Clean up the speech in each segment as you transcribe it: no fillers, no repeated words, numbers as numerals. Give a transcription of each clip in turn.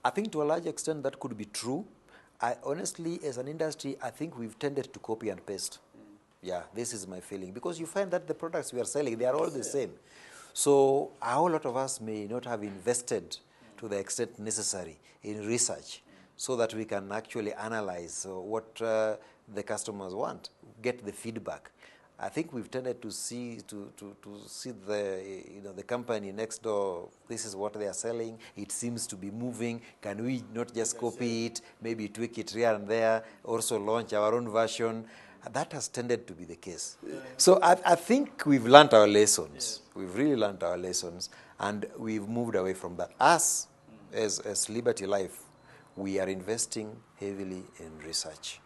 I think to a large extent that could be true. I honestly, as an industry, I think we've tended to copy and paste. Yeah, this is my feeling. Because you find that the products we are selling, they are all the same. So a whole lot of us may not have invested to the extent necessary in research so that we can actually analyze what the customers want, get the feedback. I think we've tended to see the company next door. This is what they are selling. It seems to be moving. Can we not just copy it, maybe tweak it here and there, also launch our own version? That has tended to be the case. So I think we've learned our lessons. We've really learned our lessons, and we've moved away from that. Us, as Liberty Life, we are investing heavily in research.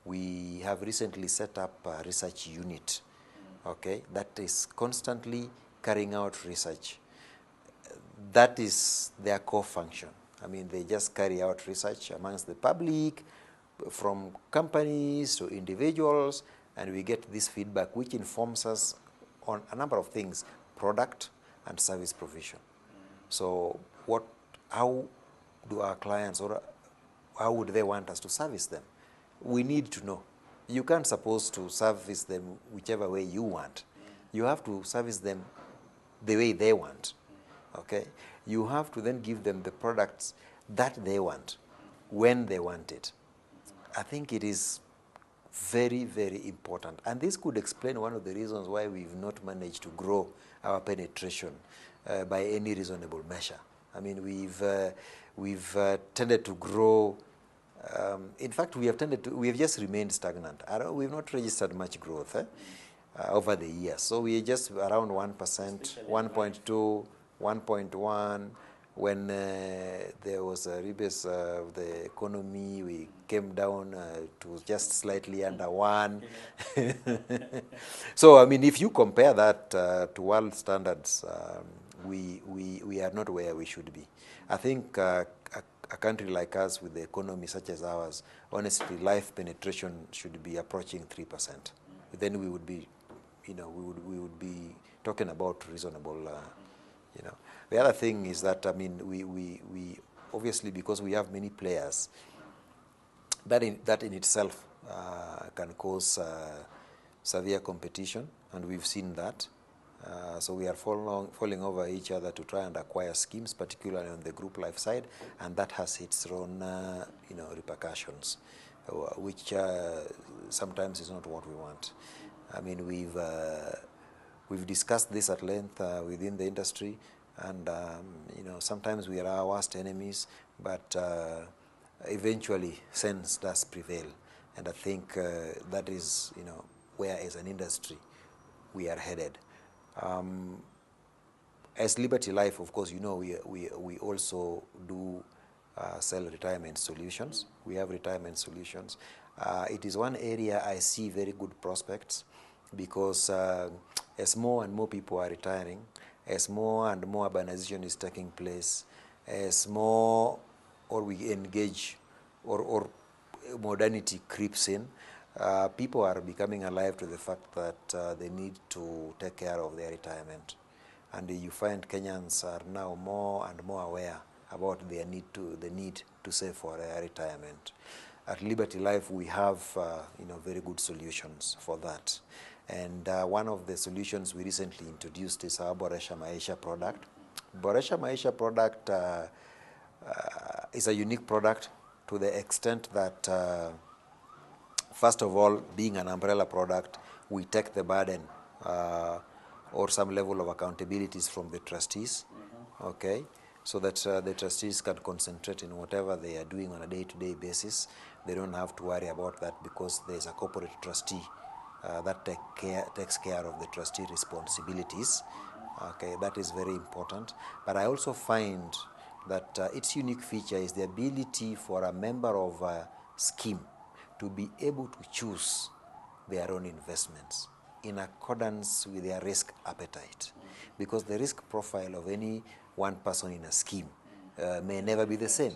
We have recently set up a research unit, okay, that is constantly carrying out research. That is their core function. I mean, they just carry out research amongst the public, from companies to individuals, and we get this feedback which informs us on a number of things, product and service provision. So how do our clients, or how would they want us to service them? We need to know. You can't suppose to service them whichever way you want. You have to service them the way they want, okay? You have to then give them the products that they want, when they want it. I think it is very, very important. And this could explain one of the reasons why we've not managed to grow our penetration by any reasonable measure. I mean, we've tended to grow. In fact, we have just remained stagnant. We've not registered much growth over the years. So we are just around 1%, 1.2, 1.1. When there was a rebase of the economy, we came down to just slightly under 1. So, I mean, if you compare that to world standards, we are not where we should be. I think a country like us with the economy such as ours, honestly, life penetration should be approaching 3%. Then we would be, we would be talking about reasonable, The other thing is that, I mean, we obviously, because we have many players, that in itself can cause severe competition, and we've seen that. So we are falling over each other to try and acquire schemes, particularly on the group life side, and that has its own, repercussions, which sometimes is not what we want. I mean, we've discussed this at length within the industry, and sometimes we are our worst enemies, but eventually sense does prevail, and I think that is, where as an industry we are headed. As Liberty Life, of course, we also do sell retirement solutions. We have retirement solutions. It is one area I see very good prospects, because as more and more people are retiring, as more and more urbanization is taking place, as more we engage or modernity creeps in, people are becoming alive to the fact that they need to take care of their retirement. And you find Kenyans are now more and more aware about the need to save for their retirement. At Liberty Life, we have very good solutions for that. And one of the solutions we recently introduced is our Boresha Maisha product. Boresha Maisha product is a unique product to the extent that, first of all, being an umbrella product, we take the burden or some level of accountabilities from the trustees, okay, so that the trustees can concentrate in whatever they are doing on a day-to-day basis. They don't have to worry about that, because there's a corporate trustee that takes care of the trustee responsibilities. Okay, that is very important. But I also find that its unique feature is the ability for a member of a scheme to be able to choose their own investments in accordance with their risk appetite. Because the risk profile of any one person in a scheme may never be the same.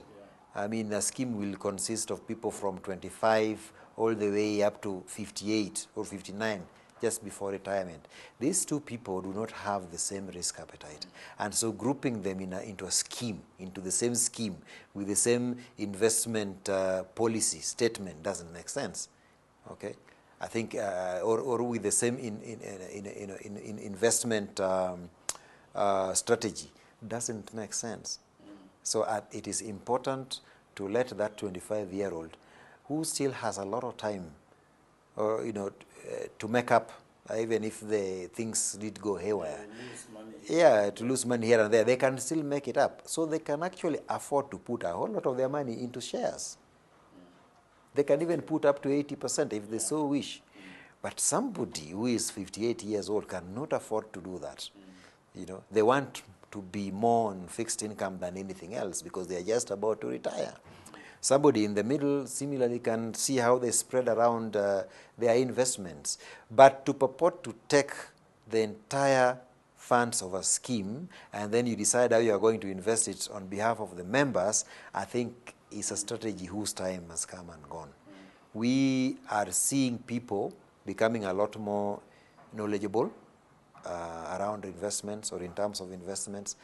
I mean, a scheme will consist of people from 25 all the way up to 58 or 59. just before retirement. These two people do not have the same risk appetite. And so grouping them into a scheme, into the same scheme, with the same investment policy statement doesn't make sense. Okay? I think, or with the same investment strategy doesn't make sense. So it is important to let that 25-year-old who still has a lot of time, or to make up, even if the things did go haywire. Lose money. Yeah, to lose money here and there, they can still make it up. So they can actually afford to put a whole lot of their money into shares. They can even put up to 80% if they so wish. But somebody who is 58 years old cannot afford to do that. They want to be more on fixed income than anything else because they are just about to retire. Somebody in the middle similarly can see how they spread around their investments. But to purport to take the entire funds of a scheme and then you decide how you are going to invest it on behalf of the members, I think is a strategy whose time has come and gone. We are seeing people becoming a lot more knowledgeable around investments or in terms of investments.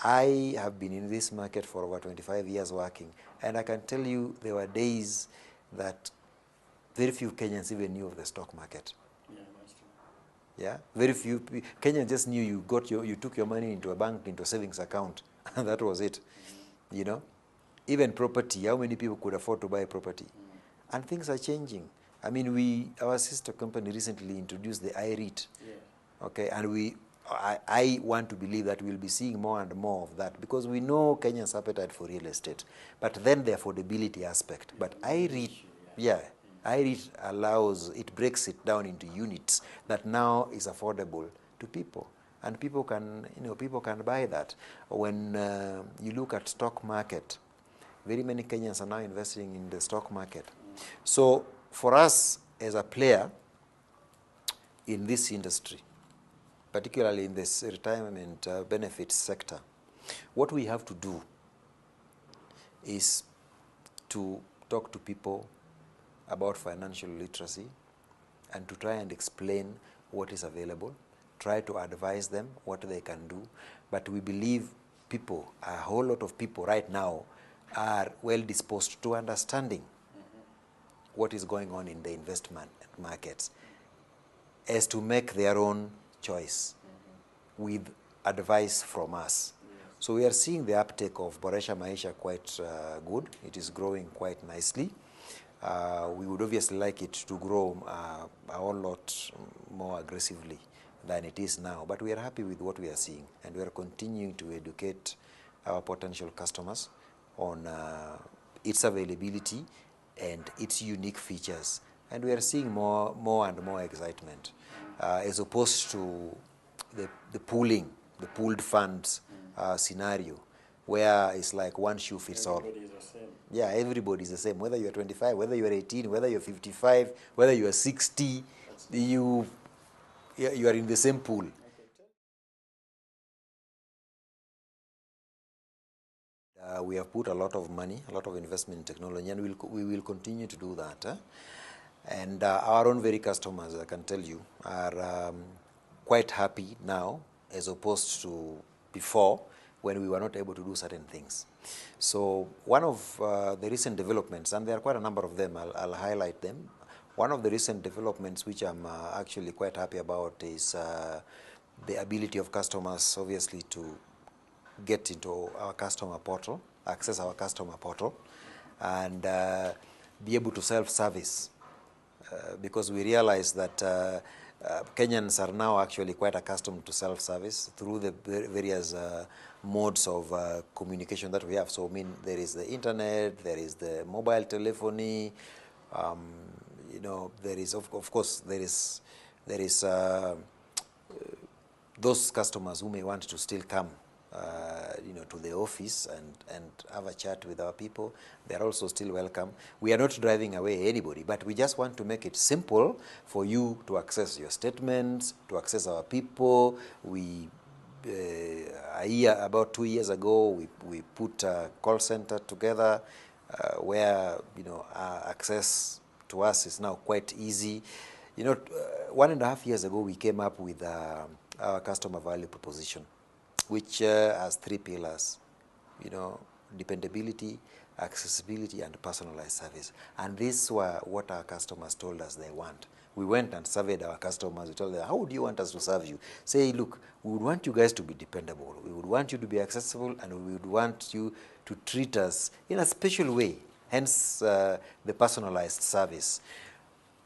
I have been in this market for over 25 years working, and I can tell you there were days that very few Kenyans even knew of the stock market. Yeah, that's true. Yeah, very few Kenyans just knew you took your money into a bank, into a savings account, and that was it. Even property, how many people could afford to buy property? And things are changing. I mean, our sister company recently introduced the iREIT. Yeah. Okay, and I want to believe that we'll be seeing more and more of that because we know Kenya's appetite for real estate, but then the affordability aspect. But iREIT allows, it breaks it down into units that now is affordable to people, and people can buy that. When you look at stock market, very many Kenyans are now investing in the stock market. So for us as a player in this industry, particularly in this retirement benefits sector, what we have to do is to talk to people about financial literacy and to try and explain what is available, try to advise them what they can do. But we believe a whole lot of people right now are well disposed to understanding what is going on in the investment markets as to make their own choice with advice from us. So we are seeing the uptake of Boresha Maisha quite good. It is growing quite nicely. We would obviously like it to grow a whole lot more aggressively than it is now, but we are happy with what we are seeing, and we are continuing to educate our potential customers on its availability and its unique features. And we are seeing more and more excitement as opposed to the pooled funds scenario, where it's like one shoe fits all. Everybody is the same. Yeah, everybody is the same. Whether you're 25, whether you're 18, whether you're 55, whether you're 60, you are in the same pool. We have put a lot of money, a lot of investment in technology, and we will continue to do that. And our own very customers, I can tell you, are quite happy now as opposed to before when we were not able to do certain things. So one of the recent developments, and there are quite a number of them, I'll highlight them. One of the recent developments which I'm actually quite happy about is the ability of customers, obviously, to get into our customer portal, access our customer portal, and be able to self-service. Because we realize that Kenyans are now actually quite accustomed to self-service through the various modes of communication that we have. So, I mean, there is the internet, there is the mobile telephony, there is, of course, there is those customers who may want to still come to the office and have a chat with our people. They are also still welcome. We are not driving away anybody, but we just want to make it simple for you to access your statements, to access our people. We, about 2 years ago, we put a call center together where access to us is now quite easy. 1.5 years ago, we came up with our customer value proposition, which has 3 pillars, dependability, accessibility, and personalized service. And these were what our customers told us they want. We went and surveyed our customers. We told them, how would you want us to serve you? Say, look, we would want you guys to be dependable. We would want you to be accessible, and we would want you to treat us in a special way, hence the personalized service.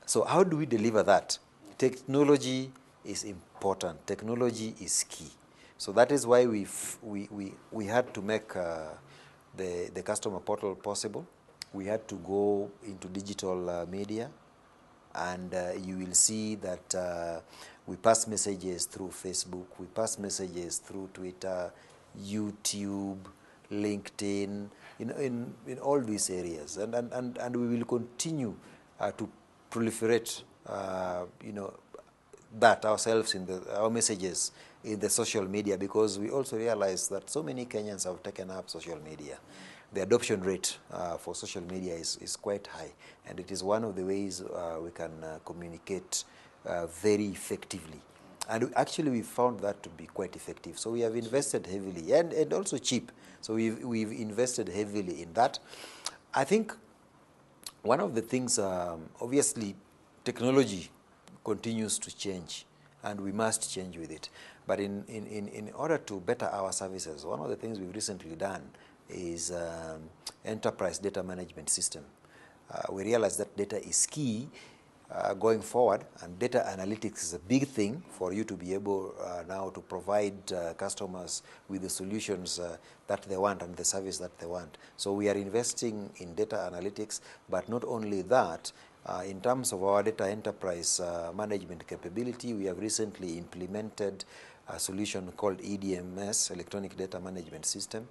So how do we deliver that? Technology is important. Technology is key. So that is why we had to make the customer portal possible. We had to go into digital media, and you will see that we pass messages through Facebook, we pass messages through Twitter, YouTube, LinkedIn, in all these areas, and we will continue to proliferate, that ourselves in our messages in the social media, because we also realize that so many Kenyans have taken up social media. The adoption rate for social media is quite high, and it is one of the ways we can communicate very effectively. And actually, we found that to be quite effective. So we have invested heavily, and also cheap. So we've invested heavily in that. I think one of the things, obviously, technology continues to change, and we must change with it. But in order to better our services, one of the things we've recently done is enterprise data management system. We realize that data is key going forward, and data analytics is a big thing for you to be able now to provide customers with the solutions that they want and the service that they want. So we are investing in data analytics, but not only that, in terms of our data enterprise management capability, we have recently implemented a solution called EDMS, Electronic Data Management System,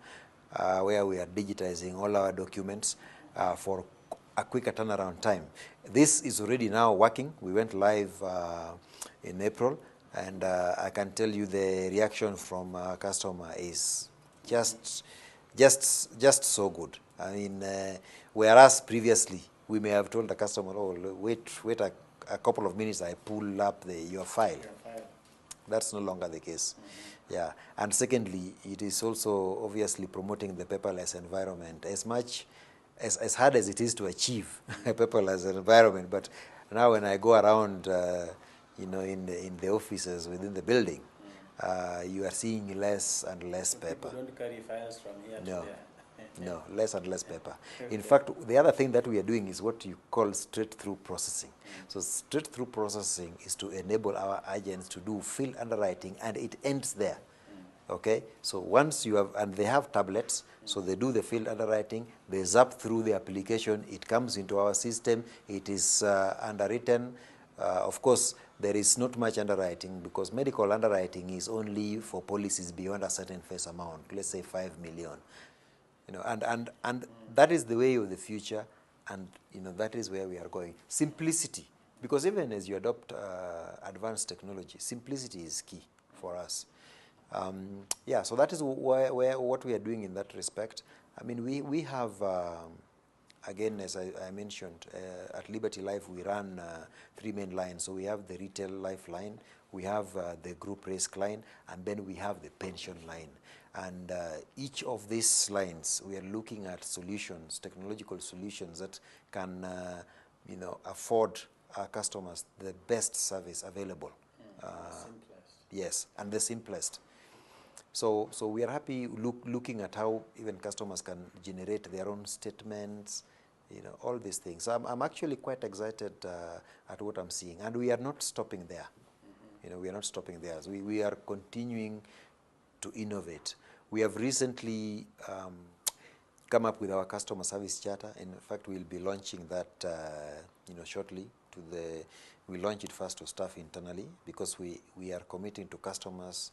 where we are digitizing all our documents for a quicker turnaround time. This is already now working. We went live in April, and I can tell you the reaction from our customer is just so good. I mean, whereas previously we may have told the customer, oh, wait a couple of minutes, I pull up your file. That's no longer the case. Yeah. And secondly, it is also obviously promoting the paperless environment. As hard as it is to achieve a paperless environment, but now when I go around, in the offices within the building, you are seeing less and less paper. People don't carry files from here to there. No, less and less paper. In fact, the other thing that we are doing is what you call straight-through processing. So straight-through processing is to enable our agents to do field underwriting, and it ends there. Okay? So once you have, and they have tablets, so they do the field underwriting, they zap through the application, it comes into our system, it is underwritten. Of course, there is not much underwriting, because medical underwriting is only for policies beyond a certain face amount, let's say 5 million. And that is the way of the future, and that is where we are going. Simplicity, because even as you adopt advanced technology, simplicity is key for us. Yeah, so that is what we are doing in that respect. I mean, we have, again, as I mentioned, at Liberty Life, we run 3 main lines. So we have the retail life line, we have the group risk line, and then we have the pension line. And each of these lines, we are looking at solutions, technological solutions that can, afford our customers the best service available. The simplest. Yes, and the simplest. So we are happy looking at how even customers can generate their own statements, all these things. So I'm actually quite excited at what I'm seeing, and we are not stopping there. We are not stopping there. So we are continuing to innovate. We have recently come up with our customer service charter. In fact, we'll be launching that shortly. We launch it first to staff internally, because we are committing to customers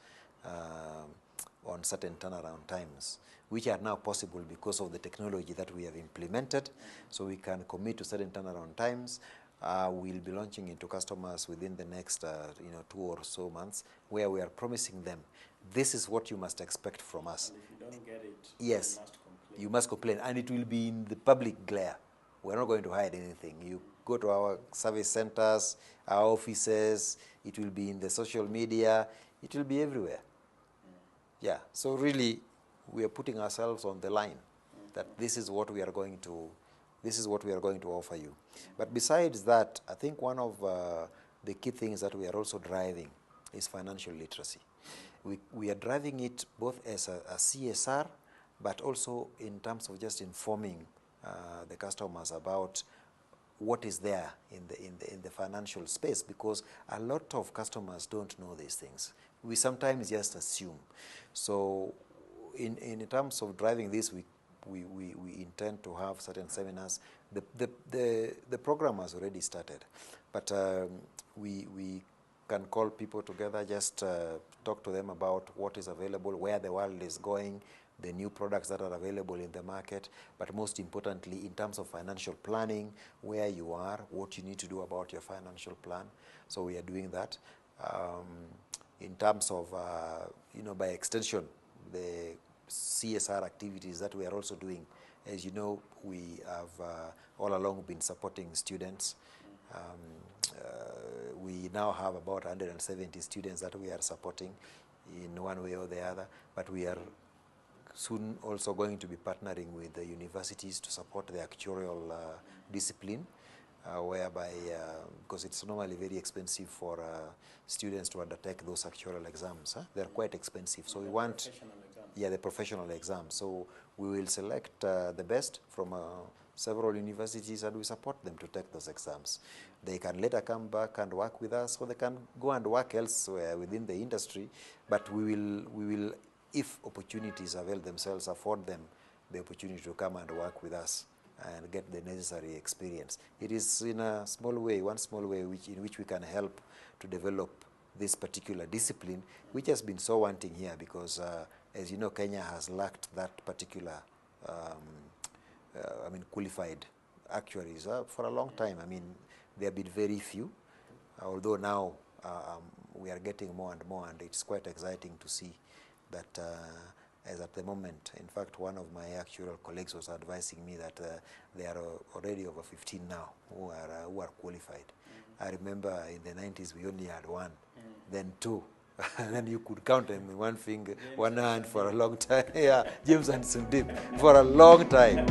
on certain turnaround times, which are now possible because of the technology that we have implemented. So we can commit to certain turnaround times. We'll be launching it to customers within the next 2 or so months, where we are promising them, this is what you must expect from us. And if you don't get it, yes, you must complain. You must complain, and it will be in the public glare. We're not going to hide anything. go to our service centers, our offices, it will be in the social media, it will be everywhere. Yeah, so really, we are putting ourselves on the line that this is what we are going to offer you. But besides that, I think one of the key things that we are also driving is financial literacy. We are driving it both as a CSR, but also in terms of just informing the customers about what is there in the financial space, because a lot of customers don't know these things. We sometimes just assume. So in terms of driving this, we intend to have certain seminars. The program has already started, but we can call people together, just talk to them about what is available, where the world is going, the new products that are available in the market, but most importantly, in terms of financial planning, where you are, what you need to do about your financial plan. So we are doing that. In terms of, by extension, the CSR activities that we are also doing. As you know, we have all along been supporting students. We now have about 170 students that we are supporting in one way or the other, but we are soon also going to be partnering with the universities to support the actuarial discipline, whereby, because it's normally very expensive for students to undertake those actuarial exams. They're quite expensive, so we want... Yeah, the professional exams. So we will select the best from several universities, and we support them to take those exams. They can later come back and work with us, or they can go and work elsewhere within the industry, but we will, if opportunities avail themselves, afford them the opportunity to come and work with us and get the necessary experience. It is in a small way, one small way in which we can help to develop this particular discipline, which has been so wanting here, because as you know, Kenya has lacked that particular, qualified actuaries for a long time. I mean, there have been very few, although now we are getting more and more, and it's quite exciting to see that as at the moment. In fact, one of my actuarial colleagues was advising me that there are already over 15 now who are qualified. I remember in the 90s we only had one, then two. And then you could count them in one finger, one hand for a long time. Yeah, James and Sundip for a long time.